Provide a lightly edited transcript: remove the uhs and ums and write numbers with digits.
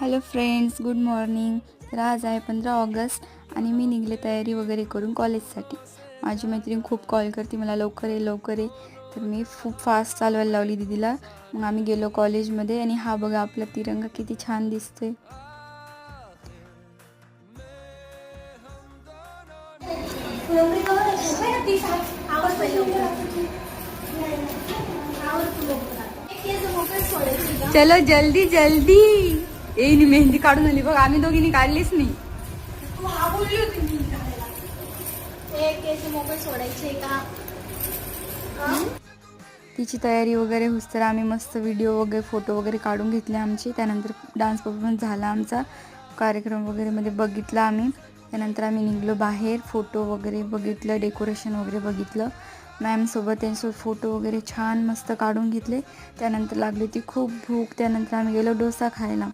Hello friends, good morning. तर आज आहे 15 ऑगस्ट आणि मी निघले तयारी वगैरे करून कॉलेजसाठी. माझी मैत्रीण खूप कॉल करते मला, लवकर ये लवकर ये. तर मी खूप फास्ट चालवायला लावली दीदीला. मग आम्ही गेलो कॉलेजमध्ये आणि हा बघा आपला तिरंगा किती छान दिसतोय. चलो जल्दी जल्दी. येईन मेहंदी काढून आली बघ, आम्ही दोघींनी काढलीच नाही. तिची तयारी वगैरे होस तर आम्ही मस्त व्हिडिओ वगैरे फोटो वगैरे काढून घेतले आमचे. त्यानंतर डान्स परफॉर्मन्स झाला आमचा, कार्यक्रम वगैरेमध्ये बघितला आम्ही. त्यानंतर आम्ही निघलो बाहेर, फोटो वगैरे बघितलं, डेकोरेशन वगैरे बघितलं मॅमसोबत. त्यांच्यासोबत फोटो वगैरे छान मस्त काढून घेतले. त्यानंतर लागली ती खूप भूक. त्यानंतर आम्ही गेलो डोसा खायला.